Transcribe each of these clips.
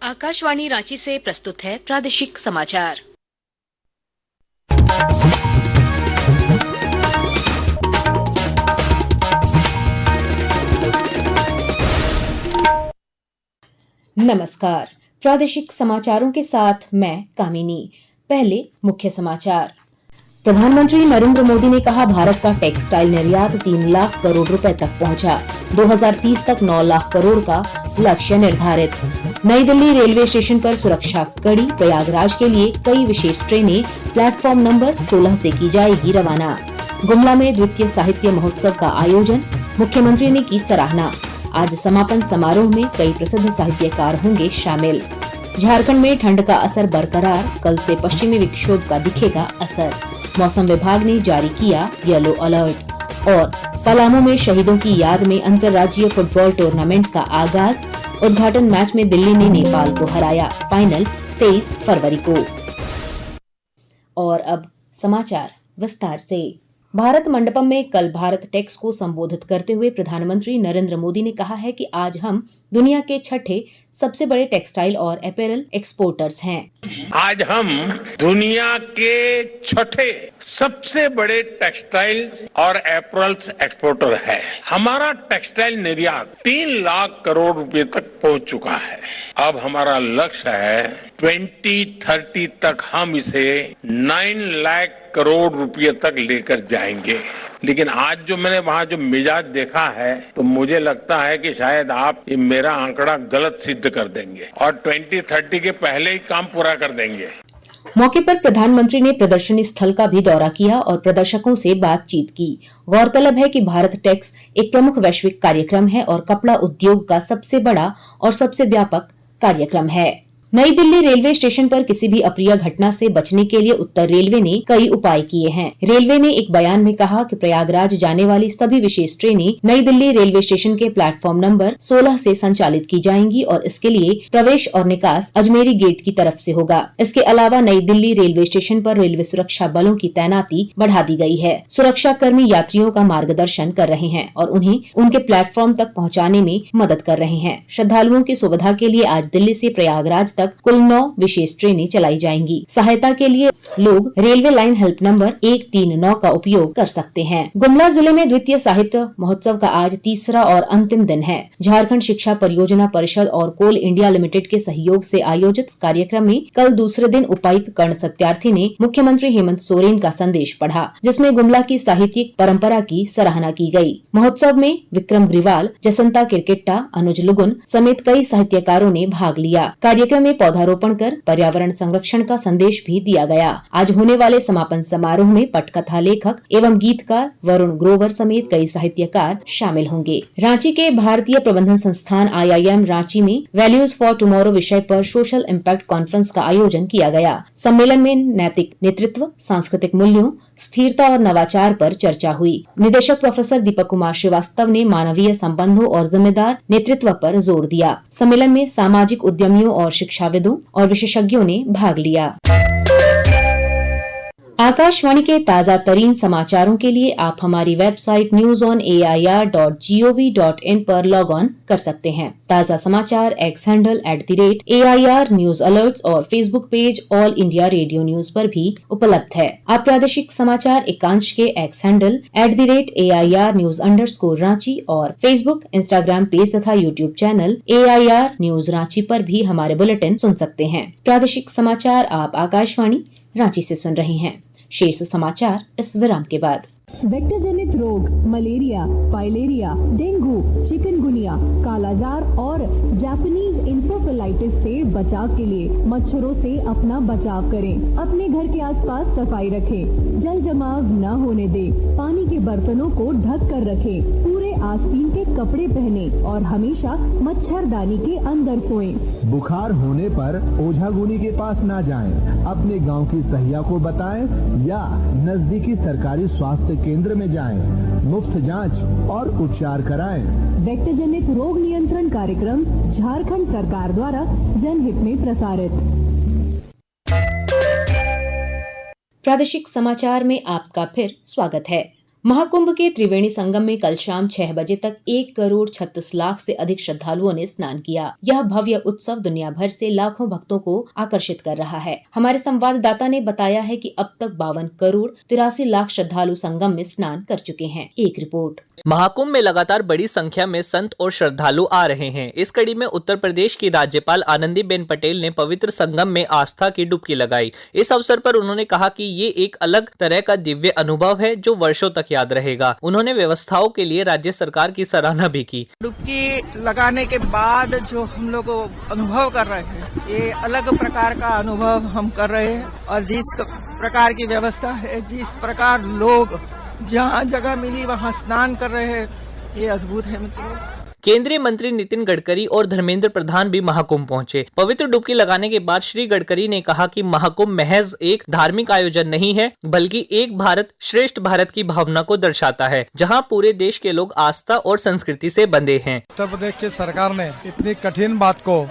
आकाशवाणी रांची से प्रस्तुत है प्रादेशिक समाचार। नमस्कार, प्रादेशिक समाचारों के साथ मैं कामिनी। पहले मुख्य समाचार। प्रधानमंत्री नरेंद्र मोदी ने कहा, भारत का टेक्सटाइल निर्यात 3 लाख करोड़ रुपए तक पहुंचा। 2030 तक 9 लाख करोड़ का लक्ष्य निर्धारित। नई दिल्ली रेलवे स्टेशन पर सुरक्षा कड़ी। प्रयागराज के लिए कई विशेष ट्रेनें प्लेटफॉर्म नंबर 16 से की जाएगी रवाना। गुमला में द्वितीय साहित्य महोत्सव का आयोजन, मुख्यमंत्री ने की सराहना। आज समापन समारोह में कई प्रसिद्ध साहित्यकार होंगे शामिल। झारखंड में ठंड का असर बरकरार, कल से पश्चिमी विक्षोभ का दिखेगा असर। मौसम विभाग ने जारी किया येलो अलर्ट। और पलामू में शहीदों की याद में अंतर्राज्यीय फुटबॉल टूर्नामेंट का आगाज। उद्घाटन मैच में दिल्ली ने नेपाल को हराया। फाइनल 23 फरवरी को। और अब समाचार विस्तार से। भारत मंडपम में कल भारत टेक्स को संबोधित करते हुए प्रधानमंत्री नरेंद्र मोदी ने कहा है कि आज हम दुनिया के 6ठे सबसे बड़े टेक्सटाइल और अपैरल एक्सपोर्टर्स हैं। आज हम दुनिया के 6ठे सबसे बड़े टेक्सटाइल और अपैरल्स एक्सपोर्टर है। हमारा टेक्सटाइल निर्यात 3 लाख करोड़ रुपए तक पहुंच चुका है। अब हमारा लक्ष्य है 2030 तक हम इसे 9 लाख करोड़ रुपए तक लेकर जाएंगे। लेकिन आज जो मैंने वहाँ जो मिजाज देखा है, तो मुझे लगता है कि शायद आप ये मेरा आंकड़ा गलत सिद्ध कर देंगे और 2030 के पहले ही काम पूरा कर देंगे। मौके पर प्रधानमंत्री ने प्रदर्शनी स्थल का भी दौरा किया और प्रदर्शकों से बातचीत की। गौरतलब है कि भारत टेक्स एक प्रमुख वैश्विक कार्यक्रम है और कपड़ा उद्योग का सबसे बड़ा और सबसे व्यापक कार्यक्रम है। नई दिल्ली रेलवे स्टेशन पर किसी भी अप्रिय घटना से बचने के लिए उत्तर रेलवे ने कई उपाय किए हैं। रेलवे ने एक बयान में कहा कि प्रयागराज जाने वाली सभी विशेष ट्रेनें नई दिल्ली रेलवे स्टेशन के प्लेटफॉर्म नंबर 16 से संचालित की जाएंगी और इसके लिए प्रवेश और निकास अजमेरी गेट की तरफ से होगा। इसके अलावा नई दिल्ली रेलवे स्टेशन पर रेलवे सुरक्षा बलों की तैनाती बढ़ा दी गई है। सुरक्षा कर्मी यात्रियों का मार्गदर्शन कर रहे हैं और उन्हें उनके प्लेटफॉर्म तक पहुँचाने में मदद कर रहे हैं। श्रद्धालुओं की सुविधा के लिए आज दिल्ली से प्रयागराज कुल 9 विशेष ट्रेनें चलाई जाएंगी। सहायता के लिए लोग रेलवे लाइन हेल्प नंबर 139 का उपयोग कर सकते हैं। गुमला जिले में द्वितीय साहित्य महोत्सव का आज तीसरा और अंतिम दिन है। झारखंड शिक्षा परियोजना परिषद और कोल इंडिया लिमिटेड के सहयोग से आयोजित कार्यक्रम में कल दूसरे दिन उपायुक्त कर्ण सत्यार्थी ने मुख्यमंत्री हेमंत सोरेन का संदेश पढ़ा, जिसमें गुमला की साहित्यिक परंपरा की सराहना की गई। महोत्सव में विक्रम ग्रिवाल, जसंता किरकिट्टा, अनुज लुगुन समेत कई साहित्यकारों ने भाग लिया। कार्यक्रम में पौधारोपण कर पर्यावरण संरक्षण का संदेश भी दिया गया। आज होने वाले समापन समारोह में पटकथा लेखक एवं गीतकार वरुण ग्रोवर समेत कई साहित्यकार शामिल होंगे। रांची के भारतीय प्रबंधन संस्थान IIM रांची में वैल्यूज फॉर टुमारो विषय पर सोशल इम्पैक्ट कॉन्फ्रेंस का आयोजन किया गया। सम्मेलन में नैतिक नेतृत्व, सांस्कृतिक मूल्यों, स्थिरता और नवाचार पर चर्चा हुई। निदेशक प्रोफेसर दीपक कुमार श्रीवास्तव ने मानवीय संबंधों और जिम्मेदार नेतृत्व पर जोर दिया। सम्मेलन में सामाजिक उद्यमियों और शिक्षाविदों और विशेषज्ञों ने भाग लिया। आकाशवाणी के ताजा तरीन समाचारों के लिए आप हमारी वेबसाइट newsonair.gov.in पर लॉग ऑन कर सकते हैं। ताजा समाचार X handle @AIR news alerts और Facebook page all India radio news पर भी उपलब्ध है। आप प्रादेशिक समाचार एकांश के एक्स हैंडल @AIR न्यूज _ और फेसबुक, इंस्टाग्राम पेज तथा YouTube channel AIR news Ranchi पर भी हमारे बुलेटिन सुन सकते हैं। प्रादेशिक समाचार आप आकाशवाणी रांची से सुन रहे हैं। शेष समाचार इस विराम के बाद। वेक्टर जनित रोग मलेरिया, फाइलेरिया, डेंगू, चिकनगुनिया, कालाजार और जापानीज इंसेफेलाइटिस से बचाव के लिए मच्छरों से अपना बचाव करें। अपने घर के आसपास सफाई रखें, जल जमाव न होने दें, पानी के बर्तनों को ढक कर रखें, पूरे आस्तीन के कपड़े पहने और हमेशा मच्छरदानी के अंदर सोएं। बुखार होने पर ओझागुनी के पास ना जाएं, अपने गांव की सहिया को बताएं या नजदीकी सरकारी स्वास्थ्य केंद्र में जाएं, मुफ्त जांच और उपचार कराएं। वेक्टर जनित रोग नियंत्रण कार्यक्रम झारखंड सरकार द्वारा जनहित में प्रसारित। प्रादेशिक समाचार में आपका फिर स्वागत है। महाकुंभ के त्रिवेणी संगम में कल शाम 6 बजे तक 1,36,00,000 से अधिक श्रद्धालुओं ने स्नान किया। यह भव्य उत्सव दुनिया भर से लाखों भक्तों को आकर्षित कर रहा है। हमारे संवाददाता ने बताया है कि अब तक 52,83,00,000 श्रद्धालु संगम में स्नान कर चुके हैं। एक रिपोर्ट। महाकुंभ में लगातार बड़ी संख्या में संत और श्रद्धालु आ रहे हैं। इस कड़ी में उत्तर प्रदेश की राज्यपाल आनंदीबेन पटेल ने पवित्र संगम में आस्था की डुबकी लगाई। इस अवसर पर उन्होंने कहा कि ये एक अलग तरह का दिव्य अनुभव है जो वर्षों तक याद रहेगा। उन्होंने व्यवस्थाओं के लिए राज्य सरकार की सराहना भी की। डुबकी लगाने के बाद जो हम लोग अनुभव कर रहे हैं, ये अलग प्रकार का अनुभव हम कर रहे हैं और जिस प्रकार की व्यवस्था है, जिस प्रकार लोग जहाँ जगह मिली वहाँ स्नान कर रहे हैं, ये अद्भुत है मित्रों। केंद्रीय मंत्री नितिन गडकरी और धर्मेंद्र प्रधान भी महाकुंभ पहुंचे। पवित्र डुबकी लगाने के बाद श्री गडकरी ने कहा कि महाकुंभ महज एक धार्मिक आयोजन नहीं है, बल्कि एक भारत श्रेष्ठ भारत की भावना को दर्शाता है, जहां पूरे देश के लोग आस्था और संस्कृति से बंधे हैं। उत्तर प्रदेश की सरकार ने इतनी कठिन बात को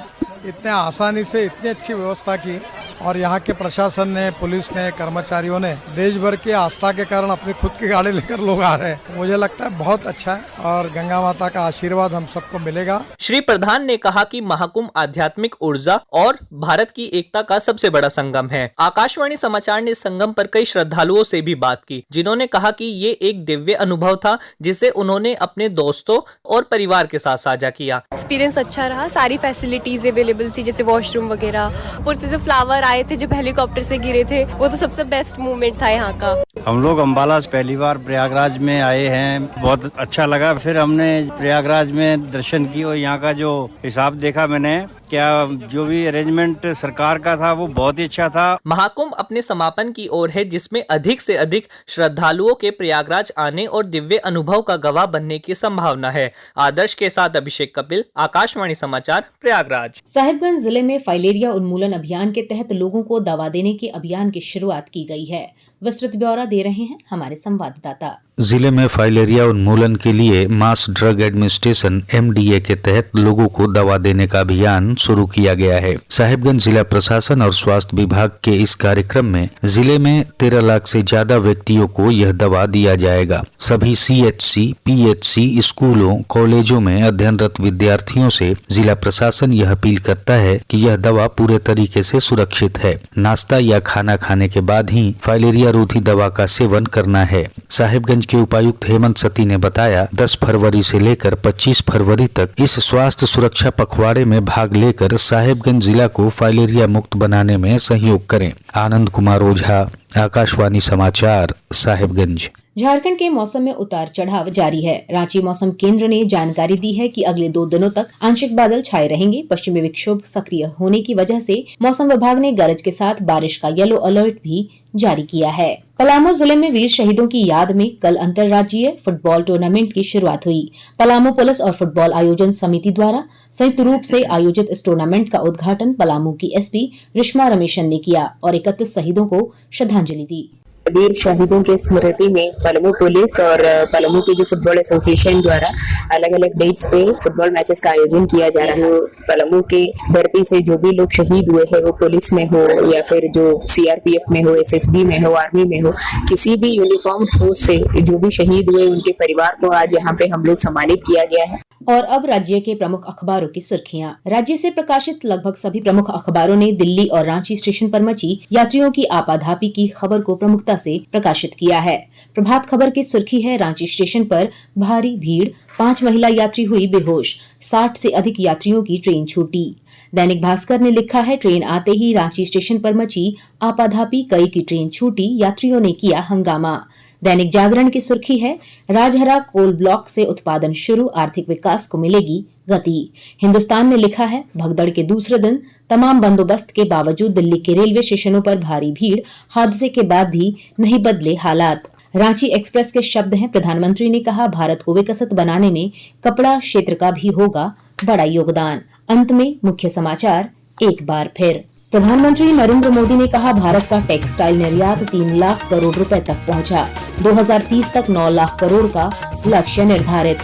इतने आसानी से इतनी अच्छी व्यवस्था की और यहाँ के प्रशासन ने, पुलिस ने, कर्मचारियों ने देश भर की आस्था के कारण अपनी खुद की गाड़ी लेकर लोग आ रहे हैं। मुझे लगता है बहुत अच्छा है और गंगा माता का आशीर्वाद हम सबको मिलेगा। श्री प्रधान ने कहा कि महाकुंभ आध्यात्मिक ऊर्जा और भारत की एकता का सबसे बड़ा संगम है। आकाशवाणी समाचार ने संगम पर कई श्रद्धालुओं से भी बात की, जिन्होंने कहा कि ये एक दिव्य अनुभव था जिसे उन्होंने अपने दोस्तों और परिवार के साथ साझा किया। एक्सपीरियंस अच्छा रहा, सारी फैसिलिटीज अवेलेबल थी, जैसे वॉशरूम वगैरह, ऊपर से जो फ्लावर आए थे जब हेलीकॉप्टर से गिरे थे, वो तो सबसे बेस्ट मोमेंट था यहाँ का। हम लोग अम्बाला से पहली बार प्रयागराज में आए हैं, बहुत अच्छा लगा। फिर हमने प्रयागराज में दर्शन किए और यहाँ का जो हिसाब देखा मैंने, क्या जो भी अरेंजमेंट सरकार का था वो बहुत ही अच्छा था। महाकुंभ अपने समापन की ओर है, जिसमें अधिक से अधिक श्रद्धालुओं के प्रयागराज आने और दिव्य अनुभव का गवाह बनने की संभावना है। आदर्श के साथ अभिषेक कपिल, आकाशवाणी समाचार, प्रयागराज। साहिबगंज जिले में फाइलेरिया उन्मूलन अभियान के तहत लोगों को दवा देने के अभियान की शुरुआत की गई है। विस्तृत ब्यौरा दे रहे हैं हमारे संवाददाता। जिले में फाइलेरिया उन्मूलन के लिए मास ड्रग एडमिनिस्ट्रेशन MDA के तहत लोगों को दवा देने का अभियान शुरू किया गया है। साहिबगंज जिला प्रशासन और स्वास्थ्य विभाग के इस कार्यक्रम में जिले में 13 लाख से ज्यादा व्यक्तियों को यह दवा दिया जाएगा। सभी CHC, PHC, स्कूलों, कॉलेजों में अध्ययनरत विद्यार्थियों से जिला प्रशासन यह अपील करता है कि यह दवा पूरे तरीके से सुरक्षित है। नाश्ता या खाना खाने के बाद ही फाइलेरिया रोधी दवा का सेवन करना है। साहिबगंज के उपायुक्त हेमंत सती ने बताया, 10 फरवरी से लेकर 25 फरवरी तक इस स्वास्थ्य सुरक्षा पखवाड़े में भाग लेकर साहिबगंज जिला को फाइलेरिया मुक्त बनाने में सहयोग करें। आनंद कुमार ओझा, आकाशवाणी समाचार, साहिबगंज। झारखंड के मौसम में उतार चढ़ाव जारी है। रांची मौसम केंद्र ने जानकारी दी है कि अगले 2 दिनों तक आंशिक बादल छाए रहेंगे। पश्चिमी विक्षोभ सक्रिय होने की वजह से मौसम विभाग ने गरज के साथ बारिश का येलो अलर्ट भी जारी किया है। पलामू जिले में वीर शहीदों की याद में कल अंतर्राज्यीय फुटबॉल टूर्नामेंट की शुरुआत हुई। पलामू पुलिस और फुटबॉल आयोजन समिति द्वारा संयुक्त रूप से आयोजित इस टूर्नामेंट का उद्घाटन पलामू की SP रिश्मा रमेशन ने किया और 31 शहीदों को श्रद्धांजलि दी। वीर शहीदों के स्मृति में पलामू पुलिस और पलामू की जो फुटबॉल एसोसिएशन द्वारा अलग अलग डेट्स पे फुटबॉल मैचेस का आयोजन किया जा रहा है। पलामू के धरती से जो भी लोग शहीद हुए हैं, वो पुलिस में हो या फिर जो CRPF में हो, SSB में हो, आर्मी में हो, किसी भी यूनिफॉर्म फोर्स से जो भी शहीद हुए उनके परिवार को आज यहाँ पे हम लोग सम्मानित किया गया है। और अब राज्य के प्रमुख अखबारों की सुर्खियां। राज्य से प्रकाशित लगभग सभी प्रमुख अखबारों ने दिल्ली और रांची स्टेशन पर मची यात्रियों की आपाधापी की खबर को प्रमुखता से प्रकाशित किया है। प्रभात खबर की सुर्खी है, रांची स्टेशन पर भारी भीड़, 5 महिला यात्री हुई बेहोश, 60 से अधिक यात्रियों की ट्रेन छूटी। दैनिक भास्कर ने लिखा है, ट्रेन आते ही रांची स्टेशन पर मची आपाधापी, कई की ट्रेन छूटी, यात्रियों ने किया हंगामा। दैनिक जागरण की सुर्खी है, राजहरा कोल ब्लॉक से उत्पादन शुरू, आर्थिक विकास को मिलेगी गति। हिंदुस्तान ने लिखा है, भगदड़ के दूसरे दिन तमाम बंदोबस्त के बावजूद दिल्ली के रेलवे स्टेशनों पर भारी भीड़, हादसे के बाद भी नहीं बदले हालात। रांची एक्सप्रेस के शब्द हैं, प्रधानमंत्री ने कहा, भारत को विकसित बनाने में कपड़ा क्षेत्र का भी होगा बड़ा योगदान। अंत में मुख्य समाचार एक बार फिर। प्रधानमंत्री नरेंद्र मोदी ने कहा, भारत का टेक्सटाइल निर्यात 3 लाख करोड़ रुपए तक पहुंचा। 2030 तक 9 लाख करोड़ का लक्ष्य निर्धारित।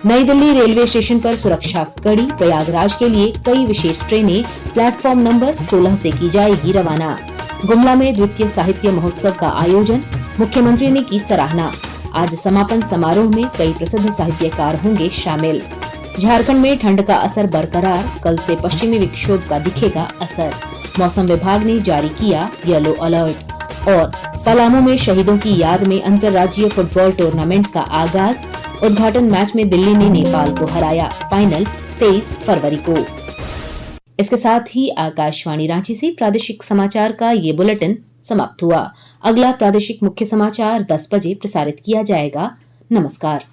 नई दिल्ली रेलवे स्टेशन पर सुरक्षा कड़ी, प्रयागराज के लिए कई विशेष ट्रेनें प्लेटफॉर्म नंबर 16 से की जाएगी रवाना। गुमला में द्वितीय साहित्य महोत्सव का आयोजन, मुख्यमंत्री ने की सराहना। आज समापन समारोह में कई प्रसिद्ध साहित्यकार होंगे शामिल। झारखंड में ठंड का असर बरकरार, कल से पश्चिमी विक्षोभ का दिखेगा असर। मौसम विभाग ने जारी किया येलो अलर्ट। और पलामू में शहीदों की याद में अंतर्राज्यीय फुटबॉल टूर्नामेंट का आगाज। उद्घाटन मैच में दिल्ली ने नेपाल को हराया। फाइनल 23 फरवरी को। इसके साथ ही आकाशवाणी रांची से प्रादेशिक समाचार का ये बुलेटिन समाप्त हुआ। अगला प्रादेशिक मुख्य समाचार 10 बजे प्रसारित किया जाएगा। नमस्कार।